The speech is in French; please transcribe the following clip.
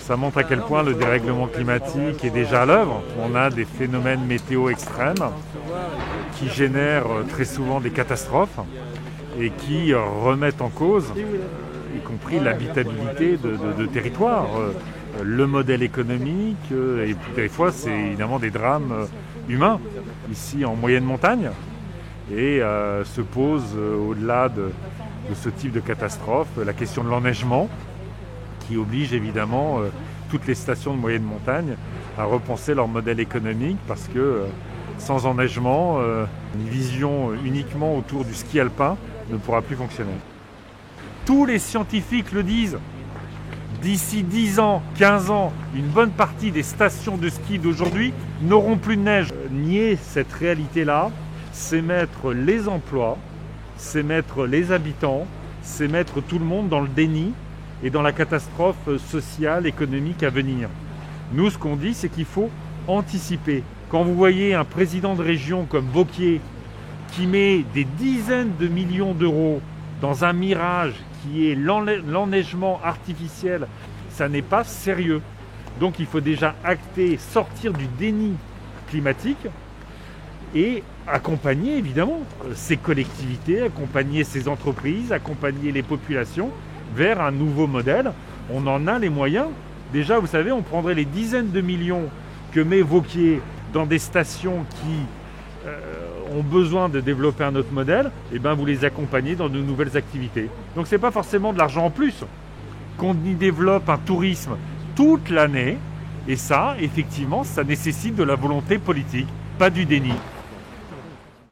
Ça montre à quel point le dérèglement climatique est déjà à l'œuvre. On a des phénomènes météo extrêmes qui génèrent très souvent des catastrophes et qui remettent en cause, y compris l'habitabilité de territoires, le modèle économique, et des fois c'est évidemment des drames humains, ici en moyenne montagne, et se pose au-delà de ce type de catastrophe la question de l'enneigement, qui oblige évidemment toutes les stations de moyenne montagne à repenser leur modèle économique, parce que sans enneigement, une vision uniquement autour du ski alpin ne pourra plus fonctionner. Tous les scientifiques le disent. D'ici 10 ans, 15 ans, une bonne partie des stations de ski d'aujourd'hui n'auront plus de neige. Nier cette réalité-là, c'est mettre les emplois, c'est mettre les habitants, c'est mettre tout le monde dans le déni et dans la catastrophe sociale, économique à venir. Nous, ce qu'on dit, c'est qu'il faut anticiper. Quand vous voyez un président de région comme Wauquiez qui met des dizaines de millions d'euros dans un mirage qui est l'enneigement artificiel, ça n'est pas sérieux. Donc il faut déjà acter, sortir du déni climatique et accompagner évidemment ces collectivités, accompagner ces entreprises, accompagner les populations vers un nouveau modèle. On en a les moyens. Déjà, vous savez, on prendrait les dizaines de millions que met Wauquiez dans des stations qui ont besoin de développer un autre modèle, et bien vous les accompagnez dans de nouvelles activités. Donc ce n'est pas forcément de l'argent en plus. Qu'on y développe un tourisme toute l'année, et ça, effectivement, ça nécessite de la volonté politique, pas du déni.